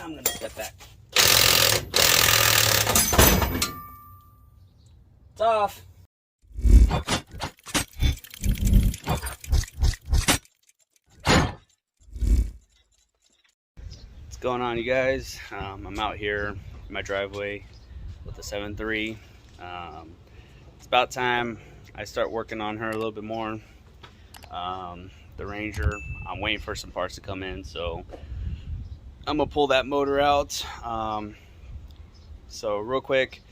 I'm gonna step back. It's off. What's going on, you guys? I'm out here in my driveway with the 7.3. It's about time I start working on her a little bit more. The Ranger, I'm waiting for some parts to come in, so I'm gonna pull that motor out. So real quick,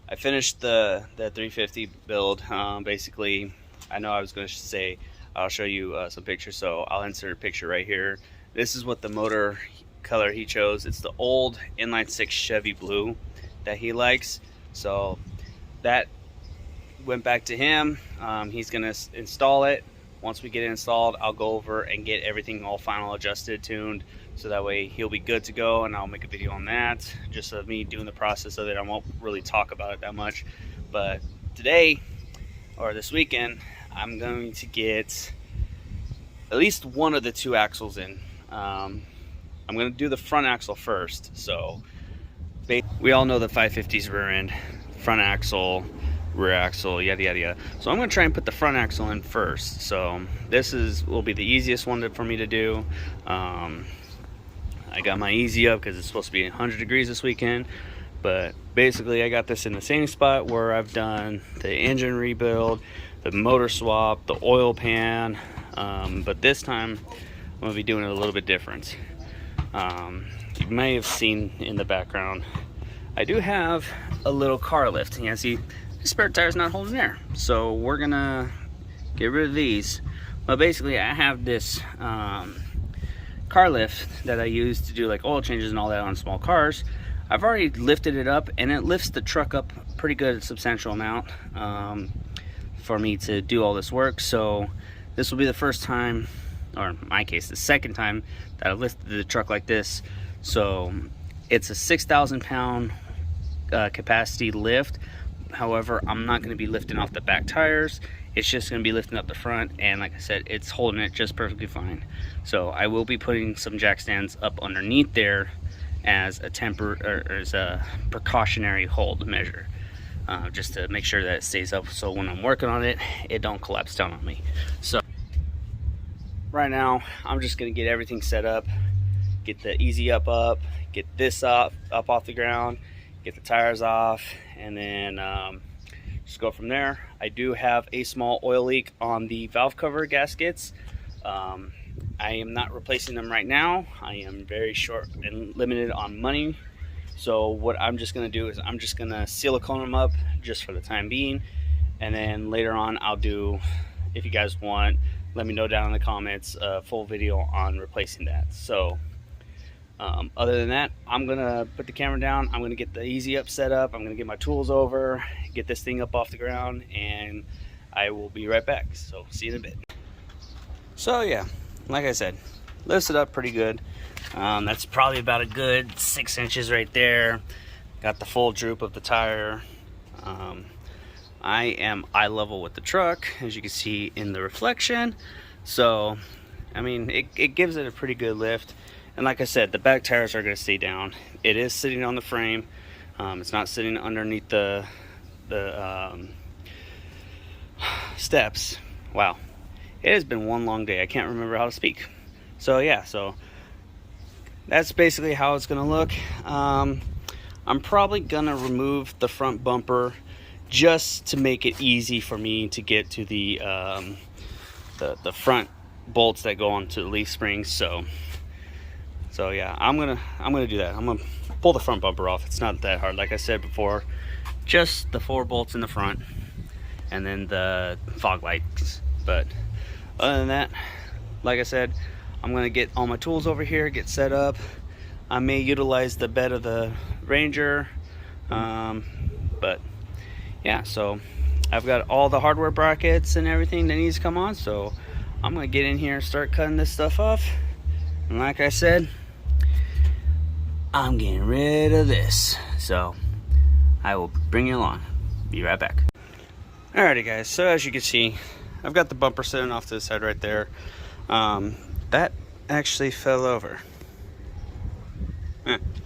I finished the 350 build. Basically, I know I was going to say I'll show you some pictures, so I'll insert a picture right here. This is what the motor color he chose. It's the old inline 6 Chevy blue that he likes. So that went back to him. He's going to install it. Once we get it installed, I'll go over and get everything all final adjusted, tuned, so that way he'll be good to go, and I'll make a video on that, just of me doing the process of it. I won't really talk about it that much, but today, or this weekend, I'm going to get at least one of the two axles in. I'm going to do the front axle first. So we all know the 550's rear end, front axle, rear axle, yada yada yada. So I'm going to try and put the front axle in first. So this will be the easiest one for me to do. I got my easy up because it's supposed to be 100 degrees this weekend, but basically I got this in the same spot where I've done the engine rebuild, the motor swap, the oil pan, but this time I'm going to be doing it a little bit different. You may have seen in the background, I do have a little car lift. You can see the spare tire's not holding air, so we're gonna get rid of these. But basically I have this car lift that I use to do like oil changes and all that on small cars. I've already lifted it up, and it lifts the truck up pretty good, a substantial amount for me to do all this work. So this will be the first time, or in my case the second time, that I've lifted the truck like this. So it's a 6,000 pound capacity lift. However, I'm not going to be lifting off the back tires. It's just going to be lifting up the front, and like I said, it's holding it just perfectly fine. So I will be putting some jack stands up underneath there as a precautionary hold measure, just to make sure that it stays up, so when I'm working on it, it don't collapse down on me. So right now I'm just going to get everything set up, get the easy up, get this up off the ground, get the tires off, and then just go from there. I do have a small oil leak on the valve cover gaskets. I am not replacing them right now. I am very short and limited on money. So what I'm just going to do is I'm just going to silicone them up just for the time being. And then later on I'll do, if you guys want, let me know down in the comments, a full video on replacing that. So other than that, I'm going to put the camera down. I'm going to get the easy up set up. I'm going to get my tools over, get this thing up off the ground, and I will be right back. So see you in a bit. So yeah, like I said, lifts it up pretty good. That's probably about a good 6 inches right there. Got the full droop of the tire. I am eye level with the truck, as you can see in the reflection. So I mean, it gives it a pretty good lift. And like I said, the back tires are going to stay down. It is sitting on the frame. It's not sitting underneath the steps. Wow, it has been one long day. I can't remember how to speak. So yeah, so that's basically how it's going to look. I'm probably going to remove the front bumper just to make it easy for me to get to the front bolts that go onto the leaf springs. So yeah, I'm gonna do that. I'm gonna pull the front bumper off. It's not that hard, like I said before. Just the 4 bolts in the front, and then the fog lights. But other than that, like I said, I'm gonna get all my tools over here, get set up. I may utilize the bed of the Ranger, but yeah. So I've got all the hardware brackets and everything that needs to come on. So I'm gonna get in here and start cutting this stuff off. And like I said, I'm getting rid of this. So I will bring you along. Be right back. Alrighty guys, so as you can see, I've got the bumper sitting off to the side right there. That actually fell over.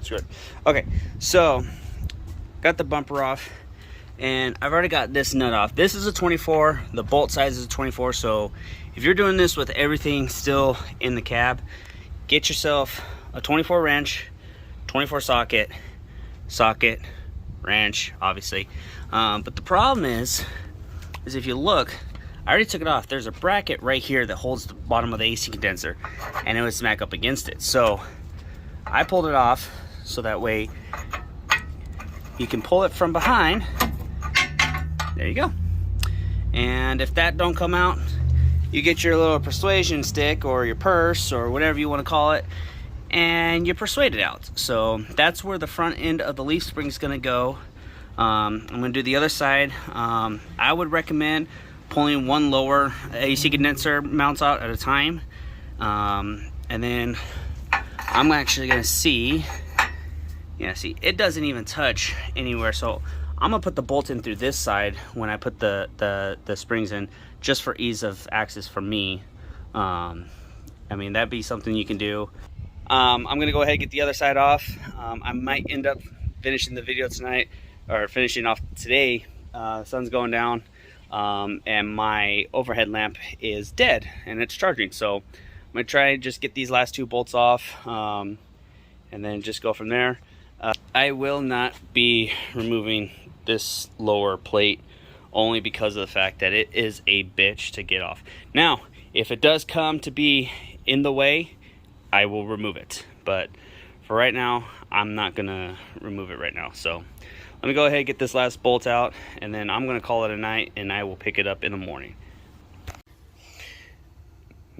screw it. Okay, so got the bumper off, and I've already got this nut off. This is a 24, the bolt size is a 24, so if you're doing this with everything still in the cab, get yourself a 24 wrench, 24 socket, wrench, obviously. But the problem is if you look, I already took it off. There's a bracket right here that holds the bottom of the AC condenser, and it would smack up against it. So I pulled it off so that way you can pull it from behind. There you go. And if that don't come out, you get your little persuasion stick or your purse or whatever you want to call it, and you persuade it out. So that's where the front end of the leaf spring is going to go. I'm going to do the other side. I would recommend pulling one lower AC condenser mounts out at a time, and then I'm actually going to see, yeah, see, it doesn't even touch anywhere. So I'm gonna put the bolt in through this side when I put the springs in, just for ease of access for me. I mean, that'd be something you can do. I'm gonna go ahead and get the other side off. I might end up finishing the video tonight, or finishing off today. The sun's going down, and my overhead lamp is dead and it's charging. So I'm gonna try and just get these last two bolts off, and then just go from there. I will not be removing this lower plate, only because of the fact that it is a bitch to get off. Now, if it does come to be in the way, I will remove it. But for right now, I'm not gonna remove it right now. So let me go ahead and get this last bolt out, and then I'm gonna call it a night, and I will pick it up in the morning.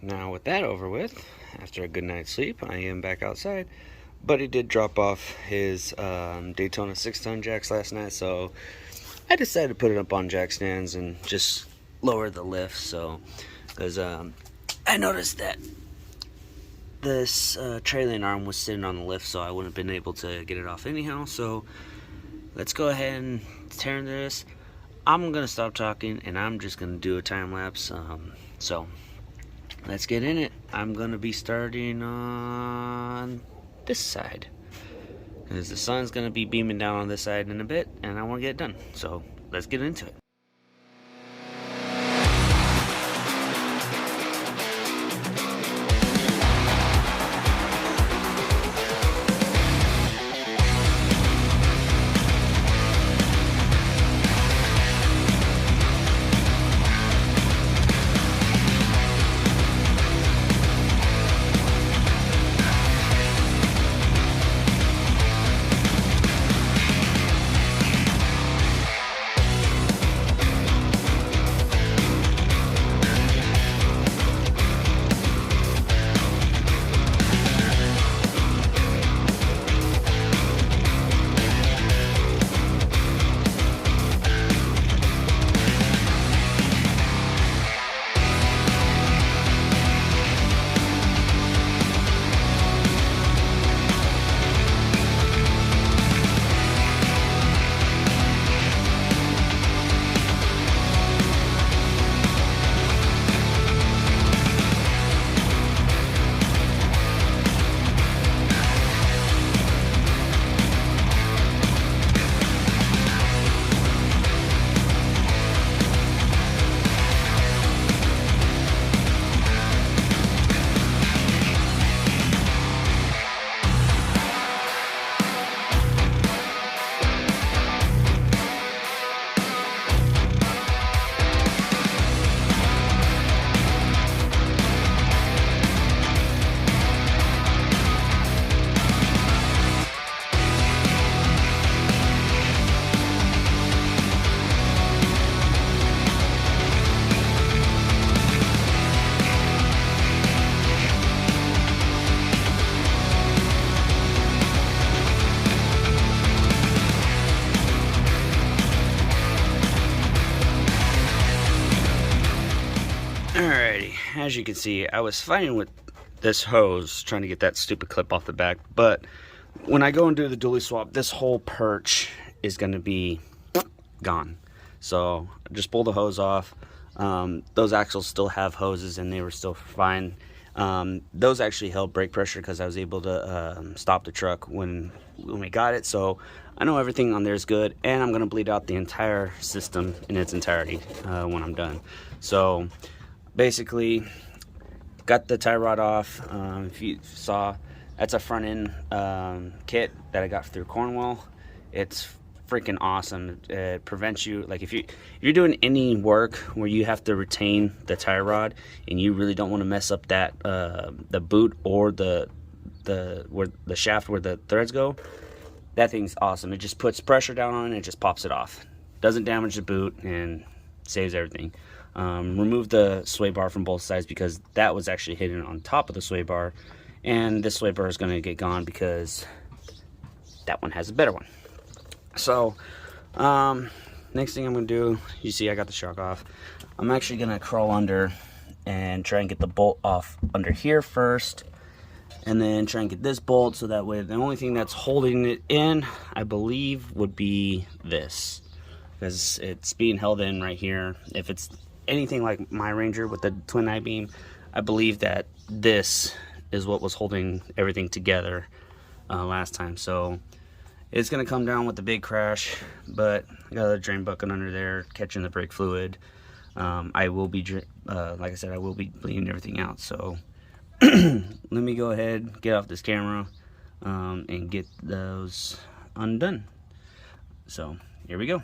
Now with that over with, after a good night's sleep, I am back outside. Buddy did drop off his Daytona 6-ton jacks last night, so I decided to put it up on jack stands and just lower the lift. So, because I noticed that this trailing arm was sitting on the lift, so I wouldn't have been able to get it off anyhow. So let's go ahead and turn this. I'm gonna stop talking, and I'm just gonna do a time lapse. So let's get in it. I'm gonna be starting on this side, because the sun's going to be beaming down on this side in a bit, and I want to get it done. So let's get into it. Alrighty, as you can see, I was fighting with this hose trying to get that stupid clip off the back, but when I go and do the dually swap, this whole perch is going to be gone. So I just pull the hose off. Those axles still have hoses and they were still fine. Those actually held brake pressure because I was able to stop the truck when we got it. So I know everything on there is good, and I'm going to bleed out the entire system in its entirety when I'm done. So basically, got the tie rod off. If you saw, that's a front end kit that I got through Cornwall. It's freaking awesome. It prevents you, like if you're doing any work where you have to retain the tie rod and you really don't want to mess up that the boot or the shaft where the threads go, that thing's awesome. It just puts pressure down on it and it just pops it off. Doesn't damage the boot and saves everything. Remove the sway bar from both sides because that was actually hidden on top of the sway bar, and this sway bar is going to get gone because that one has a better one. So next thing I'm going to do, you see I got the shock off. I'm actually going to crawl under and try and get the bolt off under here first, and then try and get this bolt, so that way the only thing that's holding it in, I believe, would be this, because it's being held in right here. If it's anything like my Ranger with the twin I-beam, I believe that this is what was holding everything together last time. So it's going to come down with the big crash, but I got a drain bucket under there catching the brake fluid. I will be, like I said, I will be bleeding everything out. So let me go ahead, get off this camera, and get those undone. So here we go.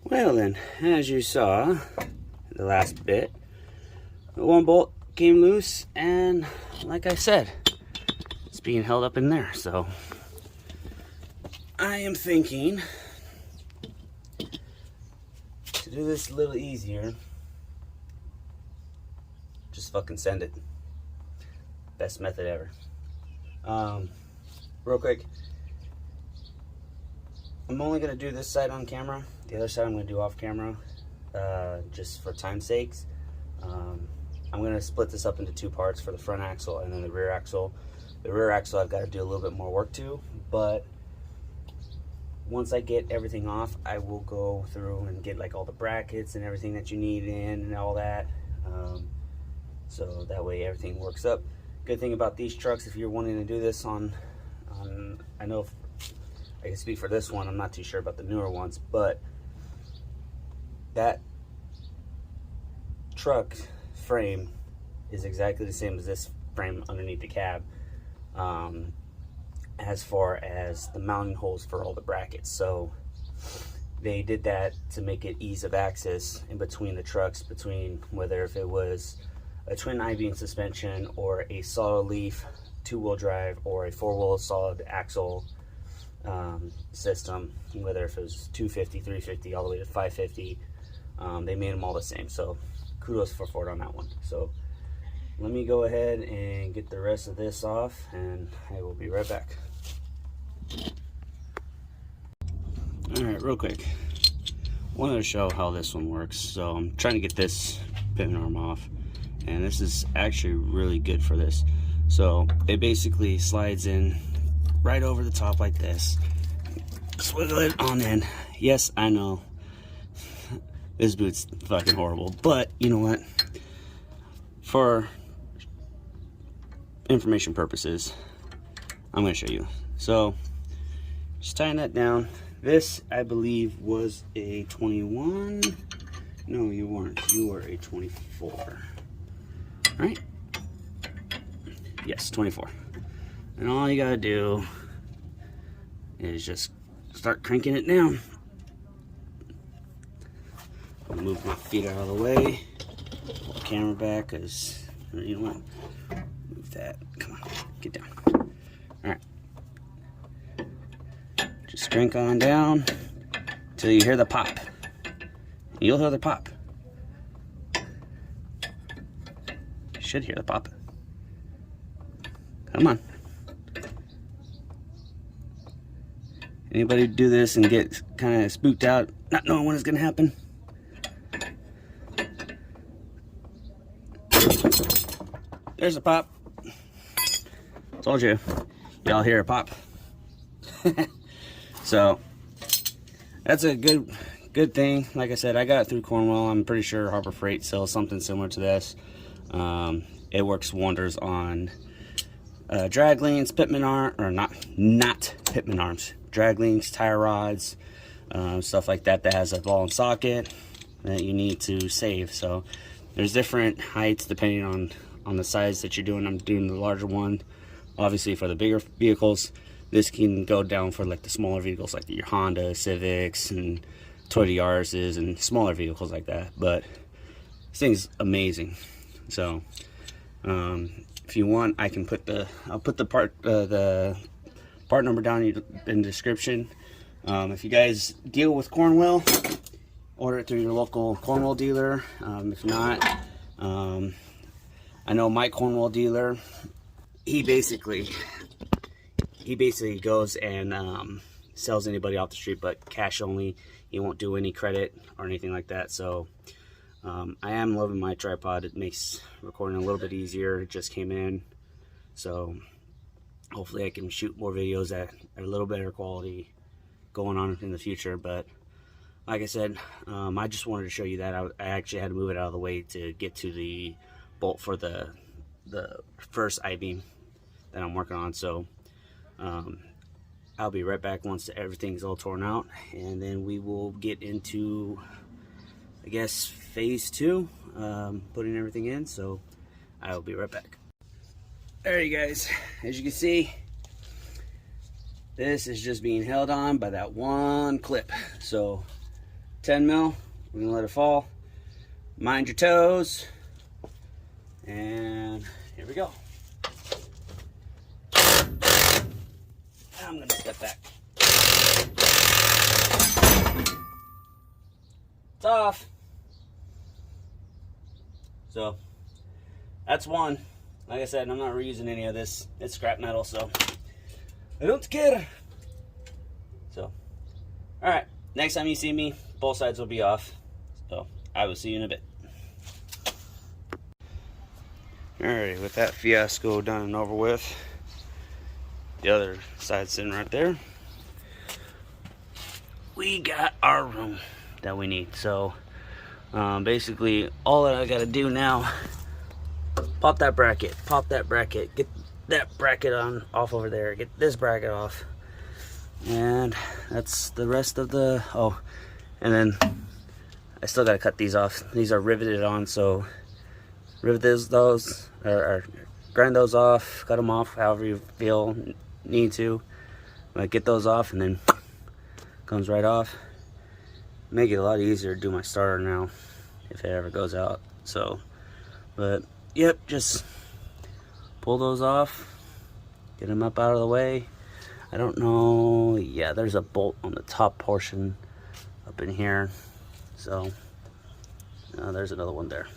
Well then, as you saw, the last bit, the one bolt came loose, and like I said, it's being held up in there. So I am thinking to do this a little easier, just fucking send it. Best method ever. Real quick, I'm only gonna do this side on camera. The other side I'm going to do off camera, just for time's sakes. I'm going to split this up into two parts for the front axle and then the rear axle. The rear axle I've got to do a little bit more work to, but once I get everything off, I will go through and get like all the brackets and everything that you need in and all that. So that way everything works up. Good thing about these trucks, if you're wanting to do this on I know I can speak for this one, I'm not too sure about the newer ones, but that truck frame is exactly the same as this frame underneath the cab, as far as the mounting holes for all the brackets. So they did that to make it ease of access in between the trucks, between whether if it was a twin I-beam suspension or a solid leaf 2-wheel drive or a 4-wheel solid axle system, whether if it was 250, 350, all the way to 550. They made them all the same, so kudos for Ford on that one. So let me go ahead and get the rest of this off, and I will be right back. Alright, real quick, wanted to show how this one works. So I'm trying to get this pitman arm off, and this is actually really good for this. So it basically slides in right over the top like this, swiggle it on in. Yes, I know this boot's fucking horrible, but you know what, for information purposes, I'm going to show you. So just tying that down. This, I believe, was a 21. No, you weren't. You were a 24. right? Yes, 24. And all you gotta do is just start cranking it down. I'll move my feet out of the way, pull the camera back, because you don't want to move that. Come on, get down. All right. Just crank on down until you hear the pop. You'll hear the pop. You should hear the pop. Come on. Anybody do this and get kind of spooked out, not knowing when it's gonna happen? There's a pop. Told you, y'all hear a pop. So that's a good thing. Like I said, I got it through Cornwall. I'm pretty sure Harbor Freight sells something similar to this. It works wonders on drag links, pitman arm, or not pitman arms, drag links, tire rods, stuff like that has a ball and socket that you need to save. So there's different heights depending on the size that you're doing. I'm doing the larger one, obviously, for the bigger vehicles. This can go down for like the smaller vehicles, like your Honda Civics and Toyota Yaris's and smaller vehicles like that. But this thing's amazing. So if you want, I can I'll put the part number down in the description. If you guys deal with Cornwall, order it through your local Cornwall dealer. If not, I know my Cornwall dealer, he basically goes and sells anybody off the street, but cash only. He won't do any credit or anything like that. So I am loving my tripod. It makes recording a little bit easier. It just came in, so hopefully I can shoot more videos at a little better quality going on in the future. But like I said, I just wanted to show you that I actually had to move it out of the way to get to the bolt for the first I-beam that I'm working on. So I'll be right back once everything's all torn out, and then we will get into, I guess, phase 2, putting everything in. So I'll be right back. There you guys, as you can see, this is just being held on by that one clip. So 10 mil, we're gonna let it fall. Mind your toes. And here we go. I'm gonna step back. It's off. So that's one. Like I said, I'm not reusing any of this. It's scrap metal, so I don't care. So, all right. Next time you see me, both sides will be off. So I will see you in a bit. Alright, with that fiasco done and over with, the other side sitting right there, we got our room that we need. So basically all that I gotta do now, pop that bracket, get that bracket off over there, get this bracket off, and that's the rest of the, oh, and then I still gotta cut these off. These are riveted on, so rivet those or grind those off, cut them off however you feel need to. Get those off, and then comes right off. Make it a lot easier to do my starter now if it ever goes out. So, but yep, just pull those off, get them up out of the way. I don't know, yeah, there's a bolt on the top portion up in here, so there's another one there.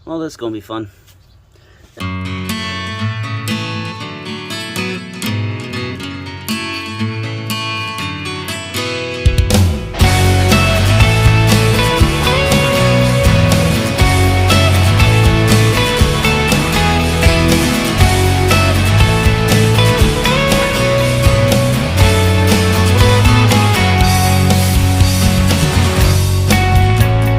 Well, this is gonna be fun.